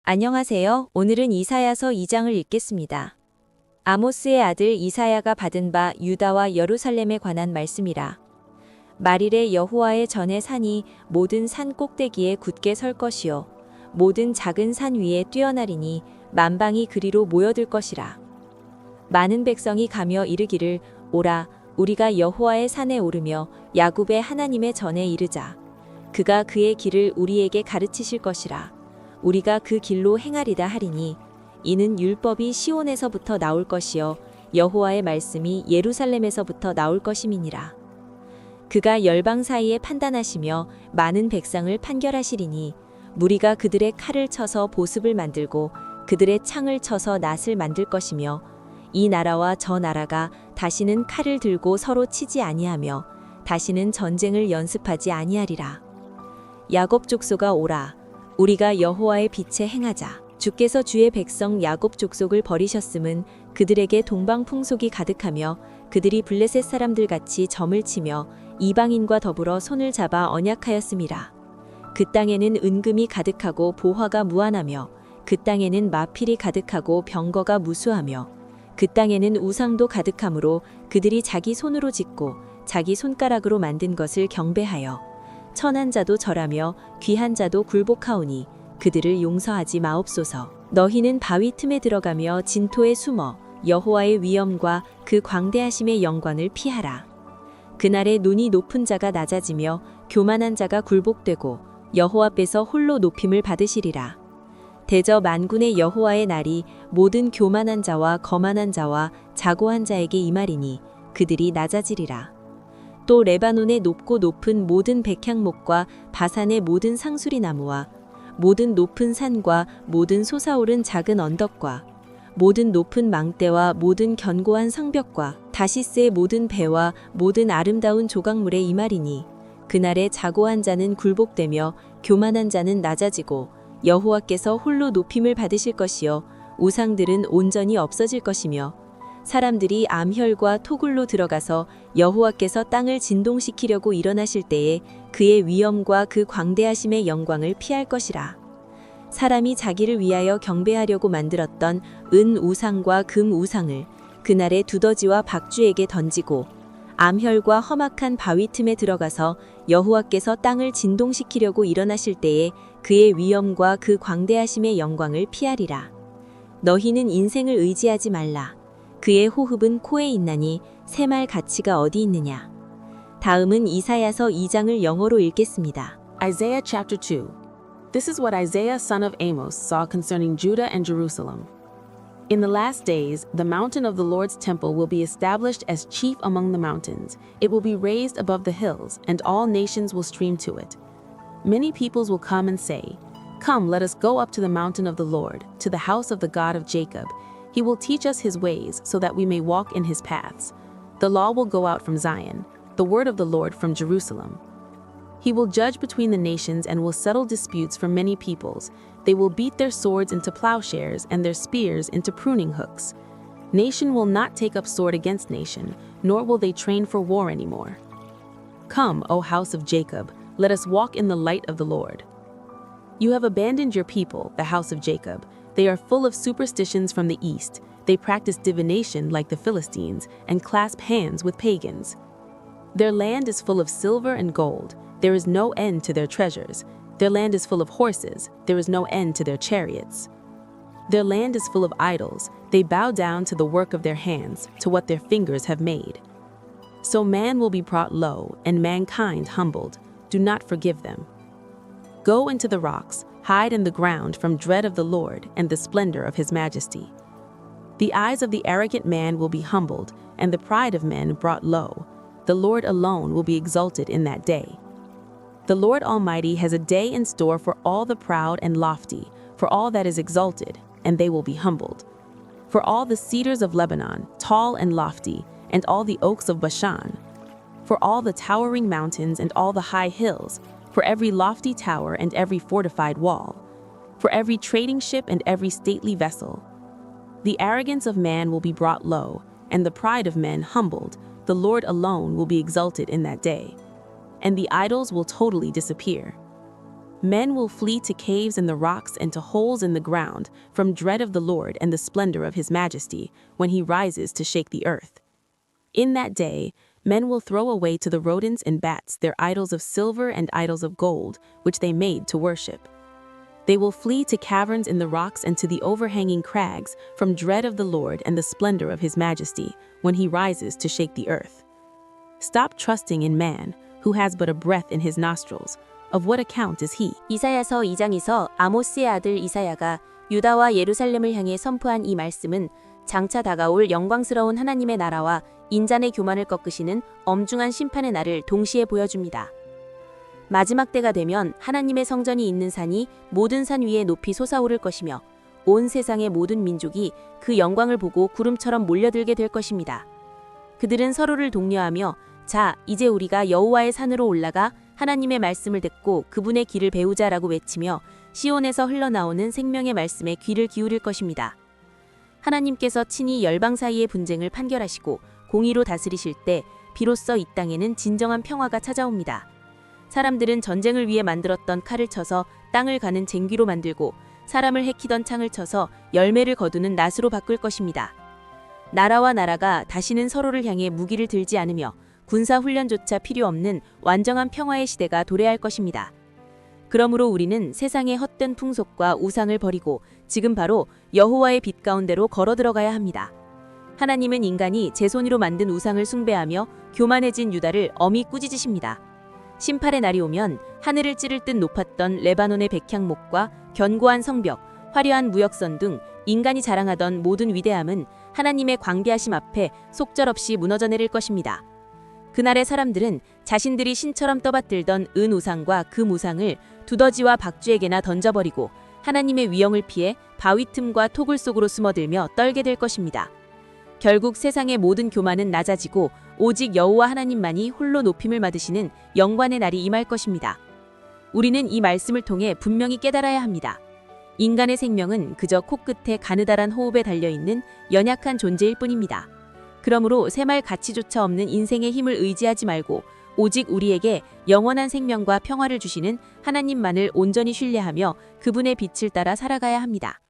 안녕하세요. 오늘은 이사야서 2장을 읽겠습니다. 아모스의 아들 이사야가 받은 바 유다와 예루살렘에 관한 말씀이라. 말일에 여호와의 전에 산이 모든 산 꼭대기에 굳게 설 것이요 모든 작은 산 위에 뛰어나리니 만방이 그리로 모여들 것이라. 많은 백성이 가며 이르기를 오라 우리가 여호와의 산에 오르며 야곱의 하나님의 전에 이르자. 그가 그의 길을 우리에게 가르치실 것이라. 우리가 그 길로 행하리다 하리니 이는 율법이 시온에서부터 나올 것이요 여호와의 말씀이 예루살렘에서부터 나올 것임이니라. 그가 열방 사이에 판단하시며 많은 백성을 판결하시리니 무리가 그들의 칼을 쳐서 보습을 만들고 그들의 창을 쳐서 낫을 만들 것이며 이 나라와 저 나라가 다시는 칼을 들고 서로 치지 아니하며 다시는 전쟁을 연습하지 아니하리라. 야곱 족속아 오라 우리가 여호와의 빛에 행하자. 주께서 주의 백성 야곱 족속을 버리셨음은 그들에게 동방 풍속이 가득하며 그들이 블레셋 사람들 같이 점을 치며 이방인과 더불어 손을 잡아 언약하였음이라. 그 땅에는 은금이 가득하고 보화가 무한하며 그 땅에는 마필이 가득하고 병거가 무수하며 그 땅에는 우상도 가득하므로 그들이 자기 손으로 짓고 자기 손가락으로 만든 것을 경배하여 천한 자도 절하며 귀한 자도 굴복하오니 그들을 용서하지 마옵소서. 너희는 바위 틈에 들어가며 진토에 숨어 여호와의 위엄과 그 광대하심의 영광을 피하라. 그날에 눈이 높은 자가 낮아지며 교만한 자가 굴복되고 여호와 앞에서 홀로 높임을 받으시리라. 대저 만군의 여호와의 날이 모든 교만한 자와 거만한 자와 자고한 자에게 임하리니 그들이 낮아지리라. 또 레바논의 높고 높은 모든 백향목과 바산의 모든 상수리 나무와 모든 높은 산과 모든 솟아오른 작은 언덕과 모든 높은 망대와 모든 견고한 성벽과 다시스의 모든 배와 모든 아름다운 조각물에 임하리니 그날에 자고한 자는 굴복되며 교만한 자는 낮아지고 여호와께서 홀로 높임을 받으실 것이요 우상들은 온전히 없어질 것이며 사람들이 암혈과 토굴로 들어가서 여호와께서 땅을 진동시키려고 일어나실 때에 그의 위엄과 그 광대하심의 영광을 피할 것이라. 사람이 자기를 위하여 경배하려고 만들었던 은 우상과 금 우상을 그날에 두더지와 박쥐에게 던지고 암혈과 험악한 바위 틈에 들어가서 여호와께서 땅을 진동시키려고 일어나실 때에 그의 위엄과 그 광대하심의 영광을 피하리라. 너희는 인생을 의지하지 말라. 그의 호흡은 코에 있나니 새말 가치가 어디 있느냐. 다음은 이사야서 2장을 영어로 읽겠습니다. Isaiah chapter 2. This is what Isaiah son of Amos saw concerning Judah and Jerusalem. In the last days, the mountain of the Lord's temple will be established as chief among the mountains. It will be raised above the hills, and all nations will stream to it. Many peoples will come and say, Come, let us go up to the mountain of the Lord, to the house of the God of Jacob. He will teach us his ways so that we may walk in his paths. The law will go out from Zion, the word of the Lord from Jerusalem. He will judge between the nations and will settle disputes for many peoples. They will beat their swords into plowshares and their spears into pruning hooks. Nation will not take up sword against nation, nor will they train for war anymore. Come, O house of Jacob, let us walk in the light of the Lord. You have abandoned your people, the house of Jacob. They are full of superstitions from the east. They practice divination like the Philistines and clasp hands with pagans. Their land is full of silver and gold. There is no end to their treasures. Their land is full of horses. There is no end to their chariots. Their land is full of idols. They bow down to the work of their hands, to what their fingers have made. So man will be brought low, and mankind humbled. Do not forgive them. Go into the rocks. Hide in the ground from dread of the Lord and the splendor of his majesty. The eyes of the arrogant man will be humbled, and the pride of men brought low. The Lord alone will be exalted in that day. The Lord Almighty has a day in store for all the proud and lofty, for all that is exalted, and they will be humbled. For all the cedars of Lebanon, tall and lofty, and all the oaks of Bashan. For all the towering mountains and all the high hills, for every lofty tower and every fortified wall, for every trading ship and every stately vessel. The arrogance of man will be brought low, and the pride of men humbled. The Lord alone will be exalted in that day, and the idols will totally disappear. Men will flee to caves in the rocks and to holes in the ground from dread of the Lord and the splendor of his majesty when he rises to shake the earth. In that day, men will throw away to the rodents and bats their idols of silver and idols of gold, which they made to worship. They will flee to caverns in the rocks and to the overhanging crags from dread of the Lord and the splendor of his majesty when he rises to shake the earth. Stop trusting in man, who has but a breath in his nostrils. Of what account is he? 이사야서 2장에서 아모스의 아들 이사야가 유다와 예루살렘을 향해 선포한 이 말씀은 장차 다가올 영광스러운 하나님의 나라와 인간의 교만을 꺾으시는 엄중한 심판의 날을 동시에 보여줍니다. 마지막 때가 되면 하나님의 성전이 있는 산이 모든 산 위에 높이 솟아오를 것이며 온 세상의 모든 민족이 그 영광을 보고 구름처럼 몰려들게 될 것입니다. 그들은 서로를 독려하며 자, 이제 우리가 여호와의 산으로 올라가 하나님의 말씀을 듣고 그분의 길을 배우자라고 외치며 시온에서 흘러나오는 생명의 말씀에 귀를 기울일 것입니다. 하나님께서 친히 열방 사이의 분쟁을 판결하시고 공의로 다스리실 때 비로소 이 땅에는 진정한 평화가 찾아옵니다. 사람들은 전쟁을 위해 만들었던 칼을 쳐서 땅을 가는 쟁기로 만들고 사람을 해키던 창을 쳐서 열매를 거두는 낫으로 바꿀 것입니다. 나라와 나라가 다시는 서로를 향해 무기를 들지 않으며 군사훈련조차 필요 없는 완전한 평화의 시대가 도래할 것입니다. 그러므로 우리는 세상의 헛된 풍속과 우상을 버리고 지금 바로 여호와의 빛 가운데로 걸어 들어가야 합니다. 하나님은 인간이 제 손으로 만든 우상을 숭배하며 교만해진 유다를 엄히 꾸짖으십니다. 심판의 날이 오면 하늘을 찌를 듯 높았던 레바논의 백향목과 견고한 성벽, 화려한 무역선 등 인간이 자랑하던 모든 위대함은 하나님의 광대하심 앞에 속절없이 무너져 내릴 것입니다. 그날의 사람들은 자신들이 신처럼 떠받들던 은 우상과 그 무상을 두더지와 박쥐에게나 던져버리고 하나님의 위엄을 피해 바위 틈과 토굴 속으로 숨어들며 떨게 될 것입니다. 결국 세상의 모든 교만은 낮아지고 오직 여호와 하나님만이 홀로 높임을 받으시는 영광의 날이 임할 것입니다. 우리는 이 말씀을 통해 분명히 깨달아야 합니다. 인간의 생명은 그저 코끝에 가느다란 호흡에 달려있는 연약한 존재일 뿐입니다. 그러므로 새말 가치조차 없는 인생의 힘을 의지하지 말고 오직 우리에게 영원한 생명과 평화를 주시는 하나님만을 온전히 신뢰하며 그분의 빛을 따라 살아가야 합니다.